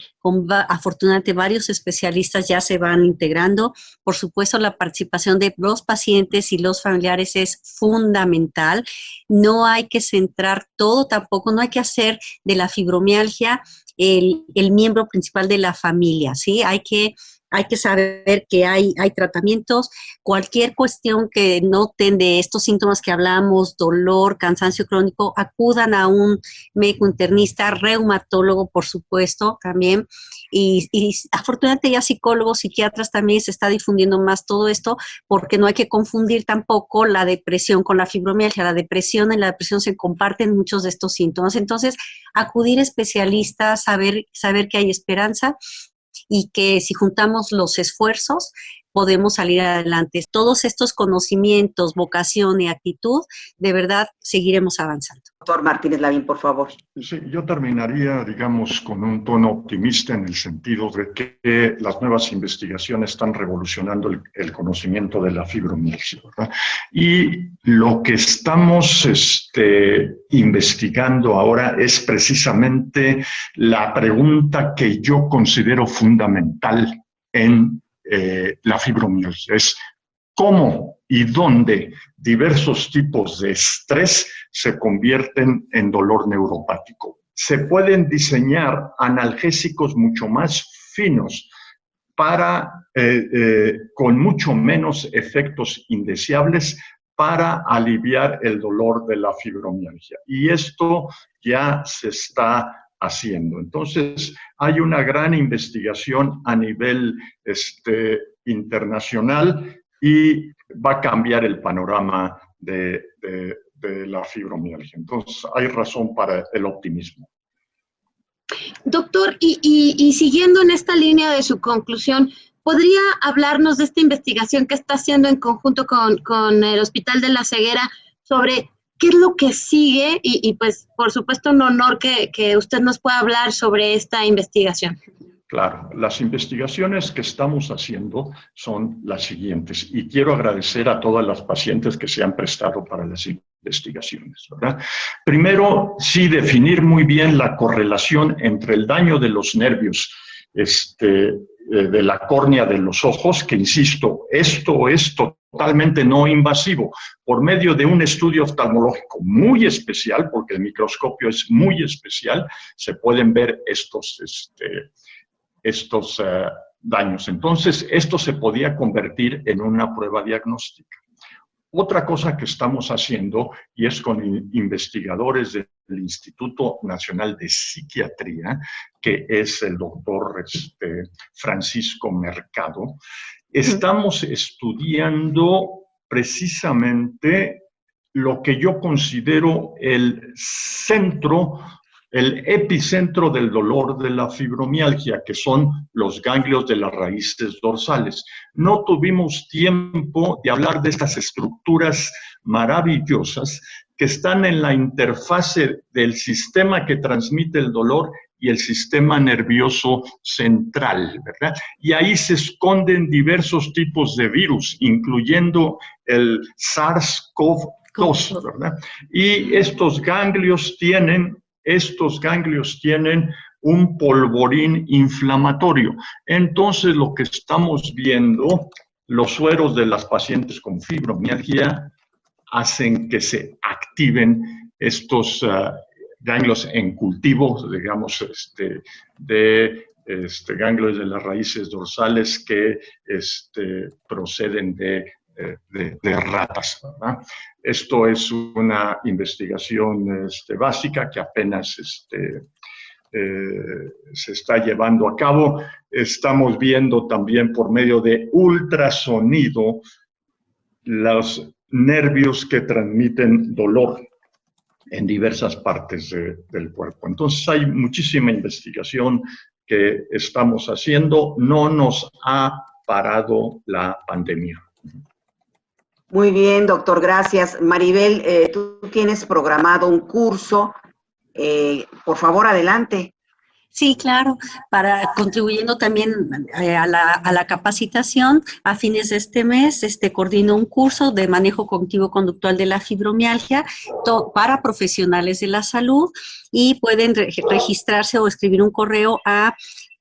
afortunadamente varios especialistas ya se van integrando, por supuesto la participación de los pacientes y los familiares es fundamental, no hay que centrar todo tampoco, no hay que hacer de la fibromialgia el miembro principal de la familia, ¿sí? Hay que saber que hay tratamientos, cualquier cuestión que noten de estos síntomas que hablamos, dolor, cansancio crónico, acudan a un médico internista, reumatólogo, por supuesto, también, y afortunadamente ya psicólogos, psiquiatras también se está difundiendo más todo esto, porque no hay que confundir tampoco la depresión con la fibromialgia. La depresión, en la depresión se comparten muchos de estos síntomas, entonces acudir a especialistas, saber que hay esperanza, y que si juntamos los esfuerzos, podemos salir adelante. Todos estos conocimientos, vocación y actitud, de verdad seguiremos avanzando. Doctor Martínez Lavín, por favor. Sí, yo terminaría, digamos, con un tono optimista en el sentido de que las nuevas investigaciones están revolucionando el conocimiento de la fibromialgia, ¿verdad? Y lo que estamos investigando ahora es precisamente la pregunta que yo considero fundamental en la fibromialgia. Es cómo y dónde diversos tipos de estrés se convierten en dolor neuropático. Se pueden diseñar analgésicos mucho más finos para, con mucho menos efectos indeseables para aliviar el dolor de la fibromialgia. Y esto ya se está haciendo. Entonces, hay una gran investigación a nivel internacional y va a cambiar el panorama de la fibromialgia. Entonces, hay razón para el optimismo. Doctor, y siguiendo en esta línea de su conclusión, ¿podría hablarnos de esta investigación que está haciendo en conjunto con el Hospital de la Ceguera sobre qué es lo que sigue? Y pues, por supuesto, un honor que usted nos pueda hablar sobre esta investigación. Claro, las investigaciones que estamos haciendo son las siguientes y quiero agradecer a todas las pacientes que se han prestado para las investigaciones, ¿verdad? Primero, sí, definir muy bien la correlación entre el daño de los nervios de la córnea de los ojos, que insisto, esto es totalmente no invasivo, por medio de un estudio oftalmológico muy especial, porque el microscopio es muy especial, se pueden ver estos daños. Entonces, esto se podía convertir en una prueba diagnóstica. Otra cosa que estamos haciendo, y es con investigadores del Instituto Nacional de Psiquiatría, que es el doctor Francisco Mercado, estamos estudiando precisamente lo que yo considero el epicentro del dolor de la fibromialgia, que son los ganglios de las raíces dorsales. No tuvimos tiempo de hablar de estas estructuras maravillosas que están en la interfase del sistema que transmite el dolor y el sistema nervioso central, ¿verdad? Y ahí se esconden diversos tipos de virus, incluyendo el SARS-CoV-2, ¿verdad? Y estos ganglios tienen un polvorín inflamatorio. Entonces, lo que estamos viendo, los sueros de las pacientes con fibromialgia hacen que se activen estos ganglios en cultivo, digamos, ganglios de las raíces dorsales que proceden de ratas, ¿verdad? Esto es una investigación básica que apenas se está llevando a cabo. Estamos viendo también por medio de ultrasonido los nervios que transmiten dolor en diversas partes del cuerpo. Entonces hay muchísima investigación que estamos haciendo. No nos ha parado la pandemia. Muy bien, doctor, gracias. Maribel, tú tienes programado un curso. Por favor, adelante. Sí, claro, contribuyendo también a la capacitación, a fines de este mes coordino un curso de manejo cognitivo-conductual de la fibromialgia para profesionales de la salud y pueden registrarse o escribir un correo a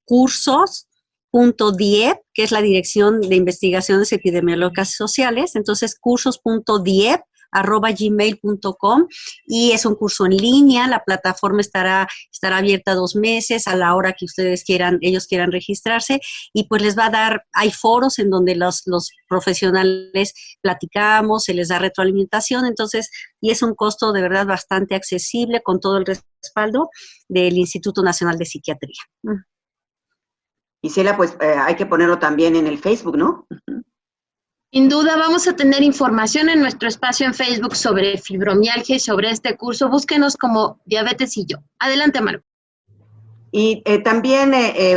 cursos.diep, que es la Dirección de Investigaciones Epidemiológicas Sociales, entonces cursos.diep@gmail.com, y es un curso en línea. La plataforma estará abierta 2 meses a la hora que ellos quieran registrarse, y pues les va a dar, hay foros en donde los profesionales platicamos, se les da retroalimentación, entonces, y es un costo de verdad bastante accesible con todo el respaldo del Instituto Nacional de Psiquiatría. Gisela, pues hay que ponerlo también en el Facebook, ¿no? Sin duda, vamos a tener información en nuestro espacio en Facebook sobre fibromialgia y sobre este curso. Búsquenos como Diabetes y Yo. Adelante, Maru. Y también,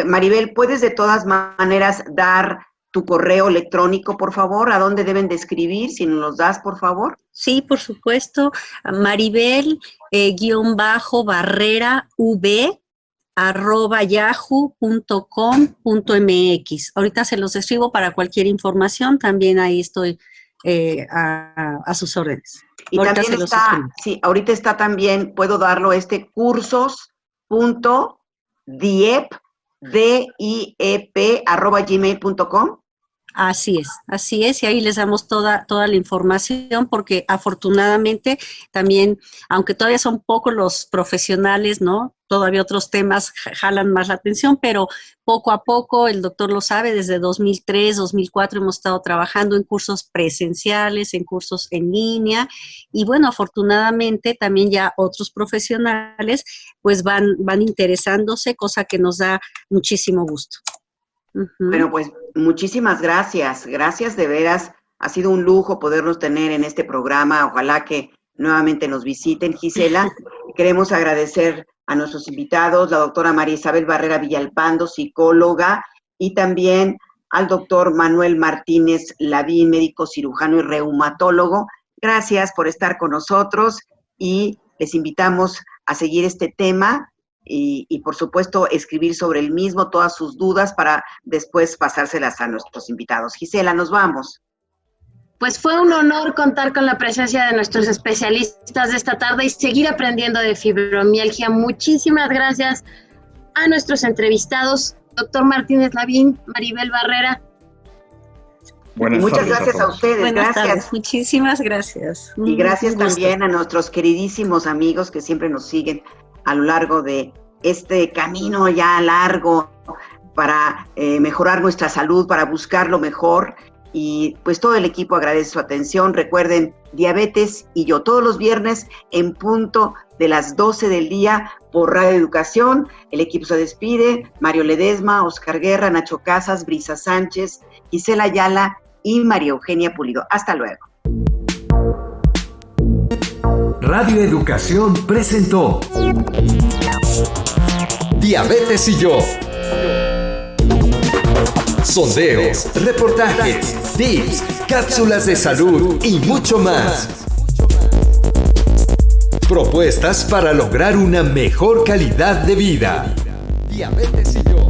Maribel, puedes de todas maneras dar tu correo electrónico, por favor? ¿A dónde deben de escribir? Si nos los das, por favor. Sí, por supuesto. maribel_yahoo.com.mx. Ahorita se los escribo para cualquier información. También ahí estoy a sus órdenes. Y Ahorita también está, sí, ahorita está también, puedo darlo, cursos.diep@gmail.com. Así es, y ahí les damos toda la información, porque afortunadamente también, aunque todavía son pocos los profesionales, ¿no? Todavía otros temas jalan más la atención, pero poco a poco, el doctor lo sabe, desde 2003, 2004 hemos estado trabajando en cursos presenciales, en cursos en línea, y bueno, afortunadamente también ya otros profesionales pues van interesándose, cosa que nos da muchísimo gusto. Bueno, pues muchísimas gracias. Gracias de veras. Ha sido un lujo poderlos tener en este programa. Ojalá que nuevamente nos visiten, Gisela. Queremos agradecer a nuestros invitados, la doctora María Isabel Barrera Villalpando, psicóloga, y también al doctor Manuel Martínez Lavín, médico cirujano y reumatólogo. Gracias por estar con nosotros y les invitamos a seguir este tema. Y por supuesto escribir sobre el mismo todas sus dudas para después pasárselas a nuestros invitados. Gisela, nos vamos. Pues fue un honor contar con la presencia de nuestros especialistas de esta tarde y seguir aprendiendo de fibromialgia. Muchísimas gracias a nuestros entrevistados, doctor Martínez Lavín, Maribel Barrera. Muchas gracias a ustedes. Buenas gracias. Tardes. Muchísimas gracias. Y gracias también a nuestros queridísimos amigos que siempre nos siguen a lo largo de este camino ya largo para mejorar nuestra salud, para buscar lo mejor. Y pues todo el equipo agradece su atención. Recuerden, Diabetes y yo, todos los viernes en punto de las 12 del día por Radio Educación. El equipo se despide. Mario Ledesma, Oscar Guerra, Nacho Casas, Brisa Sánchez, Gisela Ayala y María Eugenia Pulido. Hasta luego. Radio Educación presentó Diabetes y yo. Sondeos, reportajes, tips, cápsulas de salud y mucho más. Propuestas para lograr una mejor calidad de vida. Diabetes y yo.